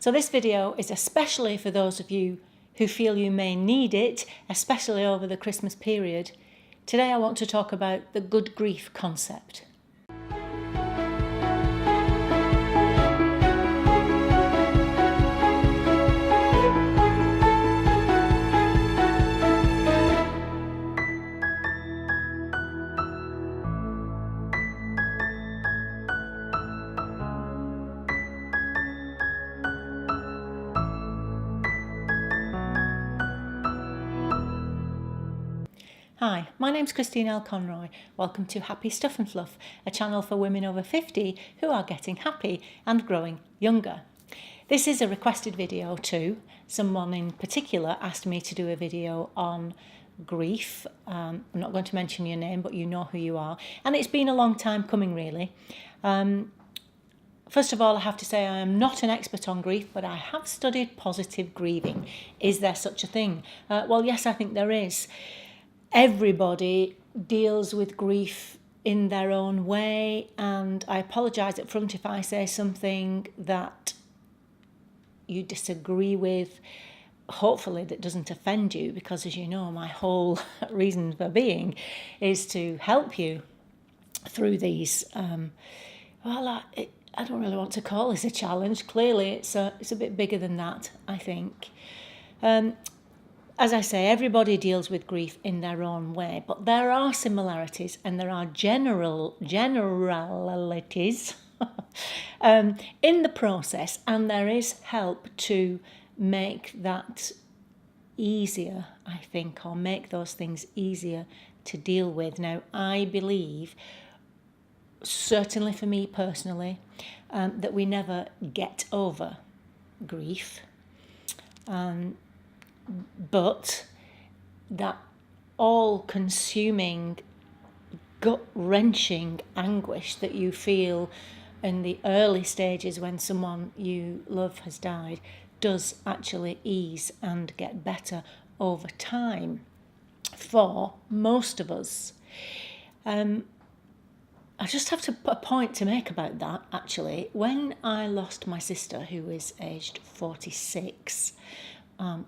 So this video is especially for those of you who feel you may need it, especially over the Christmas period. Today I want to talk about the good grief concept. Hi, my name's Christine L Conroy. Welcome to Happy Stuff and Fluff, a channel for women over 50 who are getting happy and growing younger. This is a requested video too. Someone in particular asked me to do a video on grief. I'm not going to mention your name, but you know who you are. And it's been a long time coming, really. First of all, I have to say I am not an expert on grief, but I have studied positive grieving. Is there such a thing? Well, yes, I think there is. Everybody deals with grief in their own way, and I apologise up front if I say something that you disagree with, hopefully that doesn't offend you, because as you know, my whole reason for being is to help you through these. I don't really want to call this a challenge. Clearly, it's a bit bigger than that, I think. As I say, everybody deals with grief in their own way, but there are similarities and there are generalities in the process, and there is help to make that easier, I think, or make those things easier to deal with. Now, I believe, certainly for me personally, that we never get over grief. But that all-consuming, gut-wrenching anguish that you feel in the early stages when someone you love has died does actually ease and get better over time for most of us. I just have a point to make about that, actually. When I lost my sister, who is aged 46,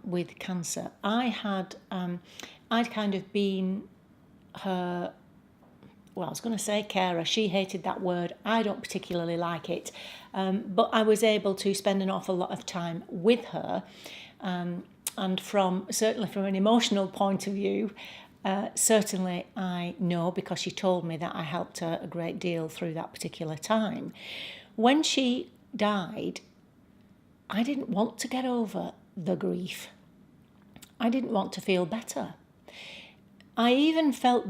with cancer, I'd kind of been her, well, I was going to say carer. She hated that word. I don't particularly like it, but I was able to spend an awful lot of time with her, and certainly from an emotional point of view, certainly I know, because she told me, that I helped her a great deal through that particular time. When she died, I didn't want to get over the grief. I didn't want to feel better. I even felt,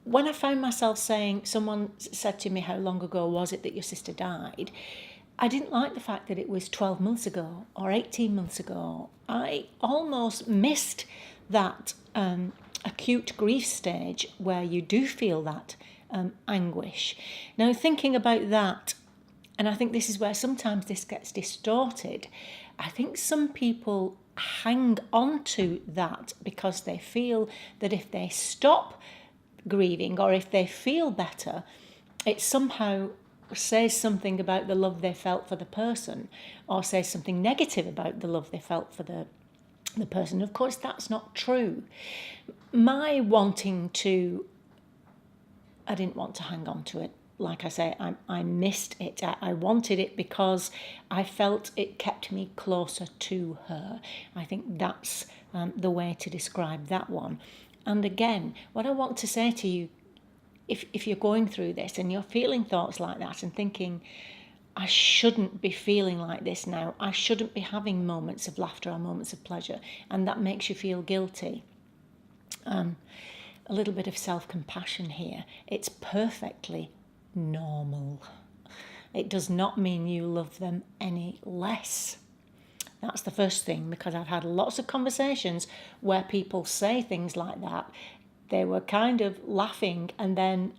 when I found myself saying, someone said to me, how long ago was it that your sister died? I didn't like the fact that it was 12 months ago or 18 months ago. I almost missed that acute grief stage where you do feel that anguish. Now, thinking about that, and I think this is where sometimes this gets distorted, I think some people hang on to that because they feel that if they stop grieving or if they feel better, it somehow says something about the love they felt for the person, or says something negative about the love they felt for the person. Of course, that's not true. I didn't want to hang on to it. Like I say, I missed it. I wanted it because I felt it kept me closer to her. I think that's the way to describe that one. And again, what I want to say to you, if you're going through this and you're feeling thoughts like that and thinking, I shouldn't be feeling like this now, I shouldn't be having moments of laughter or moments of pleasure, and that makes you feel guilty. A little bit of self-compassion here. It's perfectly normal. It does not mean you love them any less. That's the first thing, because I've had lots of conversations where people say things like that. They were kind of laughing and then,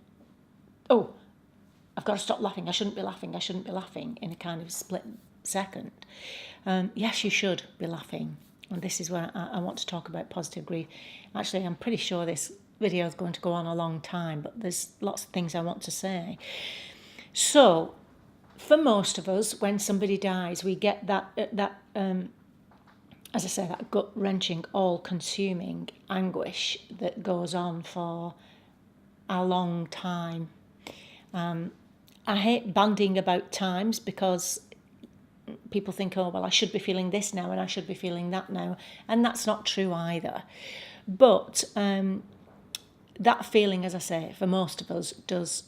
oh, I've got to stop laughing. I shouldn't be laughing in a kind of split second. Yes, you should be laughing. And this is where I want to talk about positive grief. Actually, I'm pretty sure this video is going to go on a long time, but there's lots of things I want to say. So for most of us, when somebody dies, we get that as I say, that gut-wrenching, all-consuming anguish that goes on for a long time. I hate bandying about times, because people think, oh, well, I should be feeling this now and I should be feeling that now. And that's not true either. But that feeling, as I say, for most of us does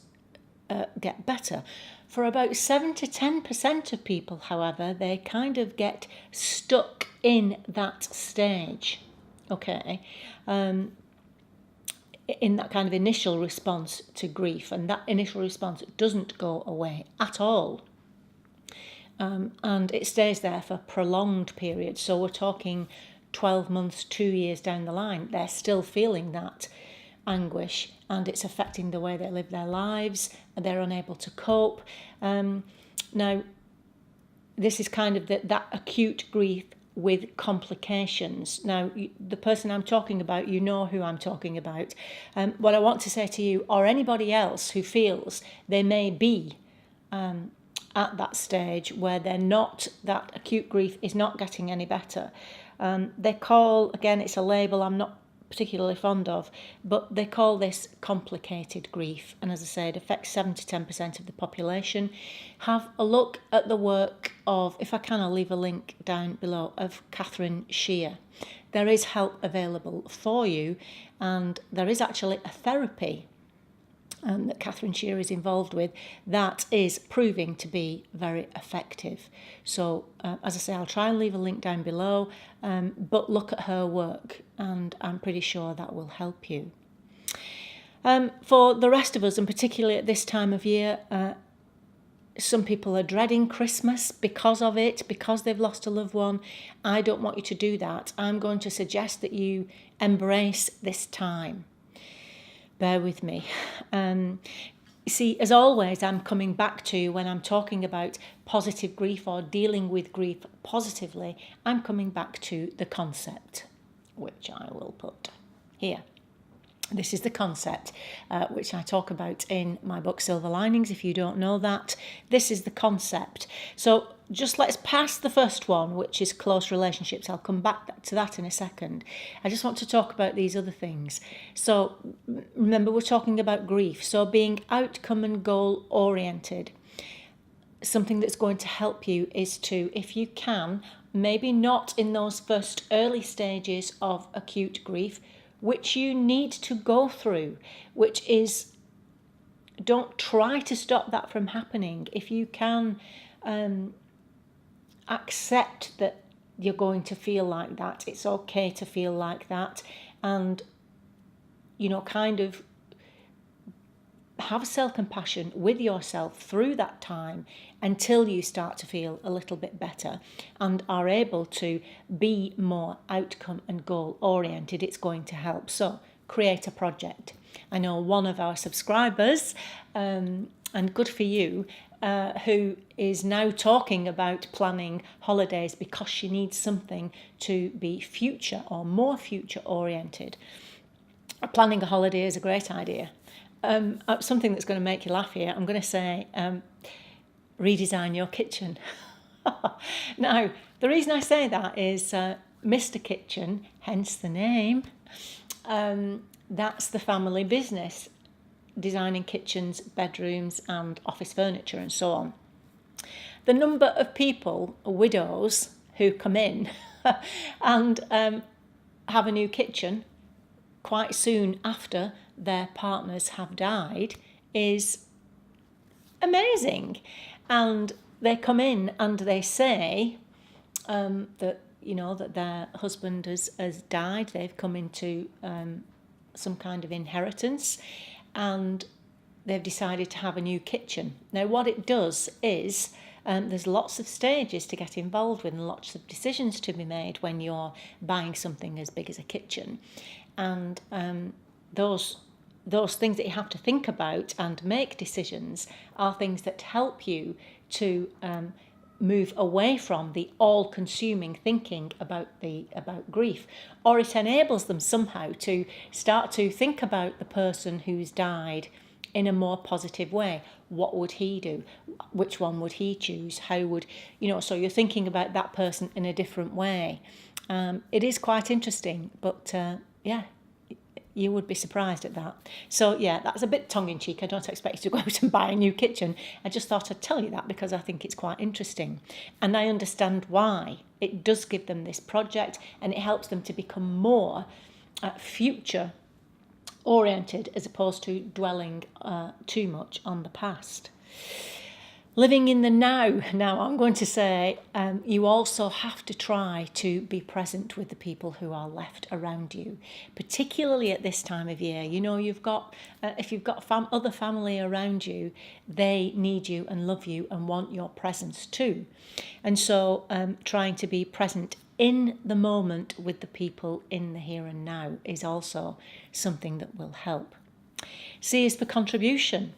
get better. For about 7 to 10% of people, however, they kind of get stuck in that stage, okay, in that kind of initial response to grief. And that initial response doesn't go away at all. And it stays there for prolonged periods. So we're talking 12 months, 2 years down the line. They're still feeling that anguish, and it's affecting the way they live their lives, and they're unable to cope. Now, this is kind of that acute grief with complications. Now, the person I'm talking about, you know who I'm talking about. What I want to say to you, or anybody else who feels they may be at that stage where they're not, that acute grief is not getting any better. They call, again, it's a label I'm not particularly fond of, but they call this complicated grief. And as I say, it affects 7 to 10% of the population. Have a look at the work of, if I can, I'll leave a link down below, of Katherine Shear. There is help available for you, and there is actually a therapy that Katherine Shear is involved with that is proving to be very effective. So, as I say, I'll try and leave a link down below, but look at her work, and I'm pretty sure that will help you. For the rest of us, and particularly at this time of year, some people are dreading Christmas because of it, because they've lost a loved one. I don't want you to do that. I'm going to suggest that you embrace this time. Bear with me. See, as always, I'm coming back to, when I'm talking about positive grief or dealing with grief positively, I'm coming back to the concept, which I will put here. This is the concept which I talk about in my book Silver Linings. If you don't know that, this is the concept. So just let's pass the first one, which is close relationships. I'll come back to that in a second. I just want to talk about these other things. So remember, we're talking about grief. So being outcome and goal oriented. Something that's going to help you is to, if you can, maybe not in those first early stages of acute grief, which you need to go through, which is, don't try to stop that from happening. If you can accept that you're going to feel like that, it's okay to feel like that, and, you know, kind of have self-compassion with yourself through that time until you start to feel a little bit better and are able to be more outcome and goal oriented. It's going to help. So create a project. I know one of our subscribers, and good for you, who is now talking about planning holidays because she needs something to be future or more future oriented. Planning a holiday is a great idea. Something that's going to make you laugh here, I'm going to say redesign your kitchen. Now, the reason I say that is Mr. Kitchen, hence the name, that's the family business, designing kitchens, bedrooms and office furniture and so on. The number of people, widows, who come in and have a new kitchen quite soon after their partners have died is amazing. And they come in and they say that, you know, that their husband has died. They've come into some kind of inheritance and they've decided to have a new kitchen. Now, what it does is there's lots of stages to get involved with and lots of decisions to be made when you're buying something as big as a kitchen. And those things that you have to think about and make decisions are things that help you to move away from the all-consuming thinking about grief, or it enables them somehow to start to think about the person who's died in a more positive way. What would he do? Which one would he choose? How would, so you're thinking about that person in a different way. It is quite interesting, but yeah, you would be surprised at that. So yeah, that's a bit tongue-in-cheek. I don't expect you to go out and buy a new kitchen. I just thought I'd tell you that because I think it's quite interesting. And I understand why. It does give them this project, and it helps them to become more future oriented as opposed to dwelling too much on the past. Living in the now. Now, I'm going to say you also have to try to be present with the people who are left around you, particularly at this time of year. You've got, if you've got other family around you, they need you and love you and want your presence too. And so trying to be present in the moment with the people in the here and now is also something that will help. C is for contribution.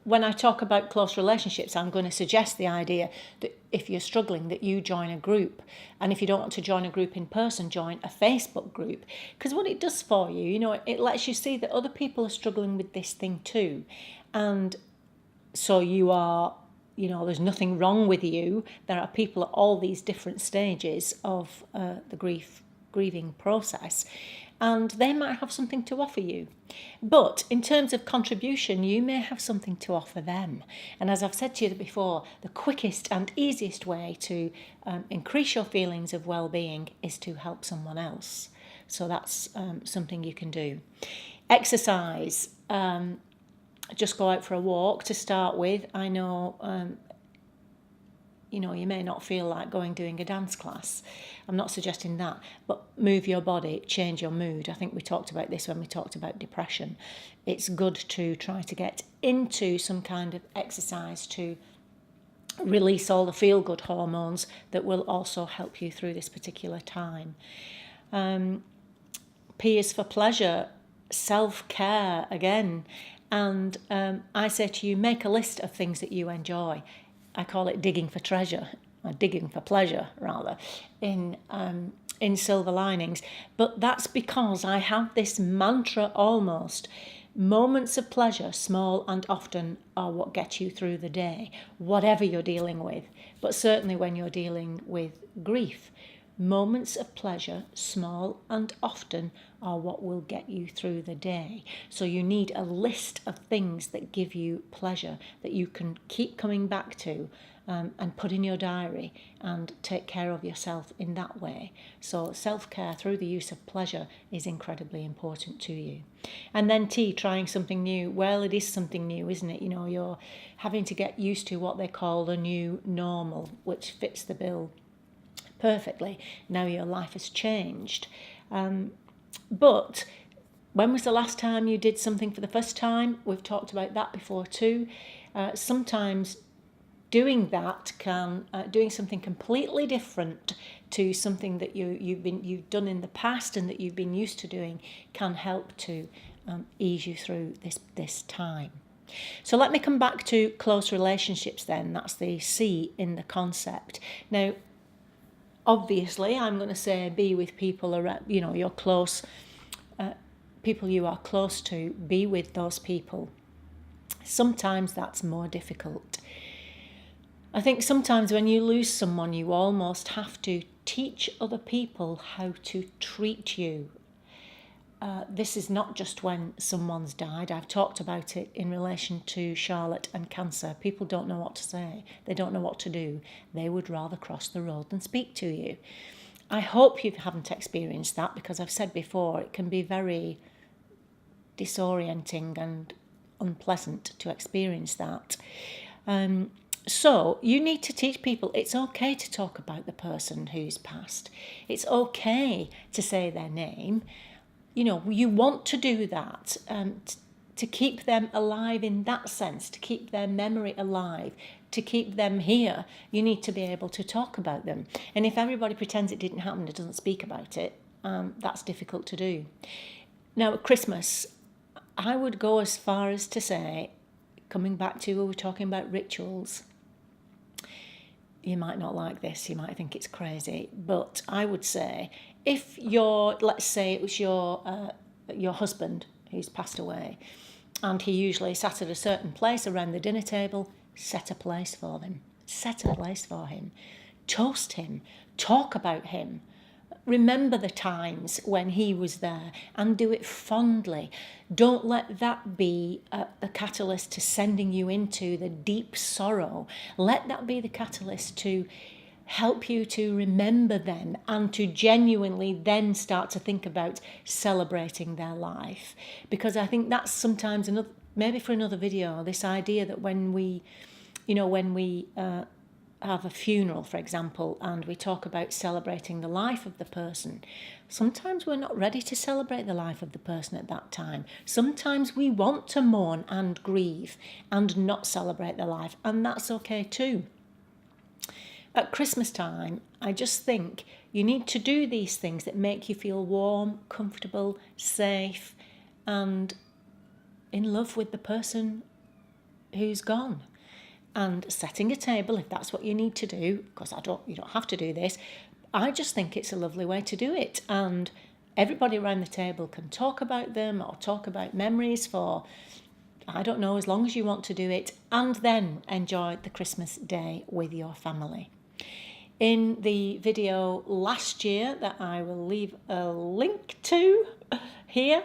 When I talk about close relationships, I'm going to suggest the idea that if you're struggling, that you join a group. And if you don't want to join a group in person, join a Facebook group. Because what it does for you, it lets you see that other people are struggling with this thing too. And so you are, there's nothing wrong with you. There are people at all these different stages of the grieving process. And they might have something to offer you. But in terms of contribution, you may have something to offer them. And as I've said to you before, the quickest and easiest way to increase your feelings of well-being is to help someone else. So that's something you can do. Exercise. Just go out for a walk to start with. I know you may not feel like doing a dance class. I'm not suggesting that, but move your body, change your mood. I think we talked about this when we talked about depression. It's good to try to get into some kind of exercise to release all the feel-good hormones that will also help you through this particular time. P is for pleasure, self-care again. And I say to you, make a list of things that you enjoy. I call it digging for treasure, or digging for pleasure, rather, in Silver Linings. But that's because I have this mantra almost. Moments of pleasure, small and often, are what get you through the day, whatever you're dealing with. But certainly when you're dealing with grief, moments of pleasure, small and often, are what will get you through the day. So you need a list of things that give you pleasure that you can keep coming back to and put in your diary and take care of yourself in that way. So self-care through the use of pleasure is incredibly important to you. And then T, trying something new. Well, it is something new, isn't it? You're having to get used to what they call the new normal, which fits the bill perfectly. Now your life has changed. But when was the last time you did something for the first time? We've talked about that before too. Sometimes doing that doing something completely different to something that you've done in the past and that you've been used to doing can help to ease you through this time. So let me come back to close relationships then. That's the C in the concept. Now, obviously, I'm going to say be with people around, you're close, people you are close to, be with those people. Sometimes that's more difficult. I think sometimes when you lose someone, you almost have to teach other people how to treat you. This is not just when someone's died. I've talked about it in relation to Charlotte and cancer. People don't know what to say. They don't know what to do. They would rather cross the road than speak to you. I hope you haven't experienced that, because I've said before, it can be very disorienting and unpleasant to experience that. So you need to teach people it's okay to talk about the person who's passed. It's okay to say their name. You want to do that to keep them alive in that sense, to keep their memory alive, to keep them here. You need to be able to talk about them. And if everybody pretends it didn't happen and doesn't speak about it, that's difficult to do. Now, at Christmas, I would go as far as to say, coming back to we were talking about rituals, you might not like this, you might think it's crazy, but I would say if let's say it was your husband who's passed away, and he usually sat at a certain place around the dinner table. Set a place for them. Set a place for him. Toast him. Talk about him. Remember the times when he was there and do it fondly. Don't let that be a catalyst to sending you into the deep sorrow. Let that be the catalyst to help you to remember them and to genuinely then start to think about celebrating their life. Because I think that's sometimes another, maybe for another video, this idea that when we have a funeral, for example, and we talk about celebrating the life of the person, sometimes we're not ready to celebrate the life of the person at that time. Sometimes we want to mourn and grieve and not celebrate their life, and that's okay too. At Christmas time, I just think you need to do these things that make you feel warm, comfortable, safe, and in love with the person who's gone. And setting a table, if that's what you need to do, because you don't have to do this, I just think it's a lovely way to do it. And everybody around the table can talk about them or talk about memories for, I don't know, as long as you want to do it, and then enjoy the Christmas day with your family. In the video last year that I will leave a link to here,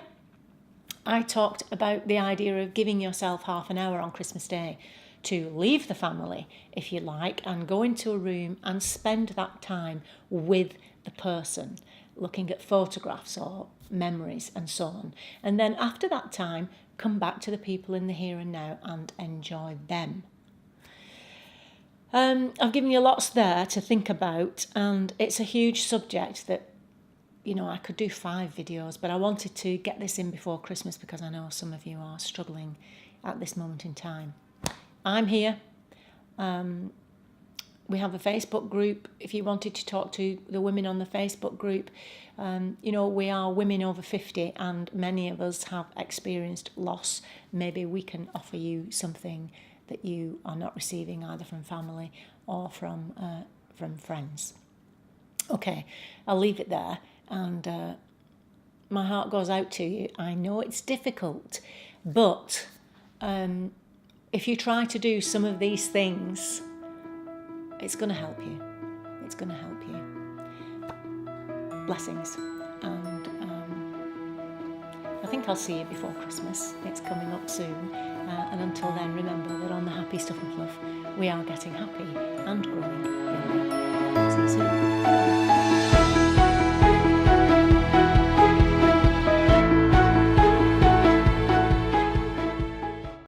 I talked about the idea of giving yourself half an hour on Christmas Day to leave the family, if you like, and go into a room and spend that time with the person, looking at photographs or memories and so on. And then after that time, come back to the people in the here and now and enjoy them. I've given you lots there to think about, and it's a huge subject that, I could do 5 videos, but I wanted to get this in before Christmas because I know some of you are struggling at this moment in time. I'm here. We have a Facebook group if you wanted to talk to the women on the Facebook group. We are women over 50 and many of us have experienced loss. Maybe we can offer you something that you are not receiving either from family or from friends. Okay, I'll leave it there, and my heart goes out to you. I know it's difficult, but if you try to do some of these things, it's going to help you. It's going to help you. Blessings. And I think I'll see you before Christmas. It's coming up soon. And until then, remember that on the Happy Stuff of Love, we are getting happy and growing younger. See you soon.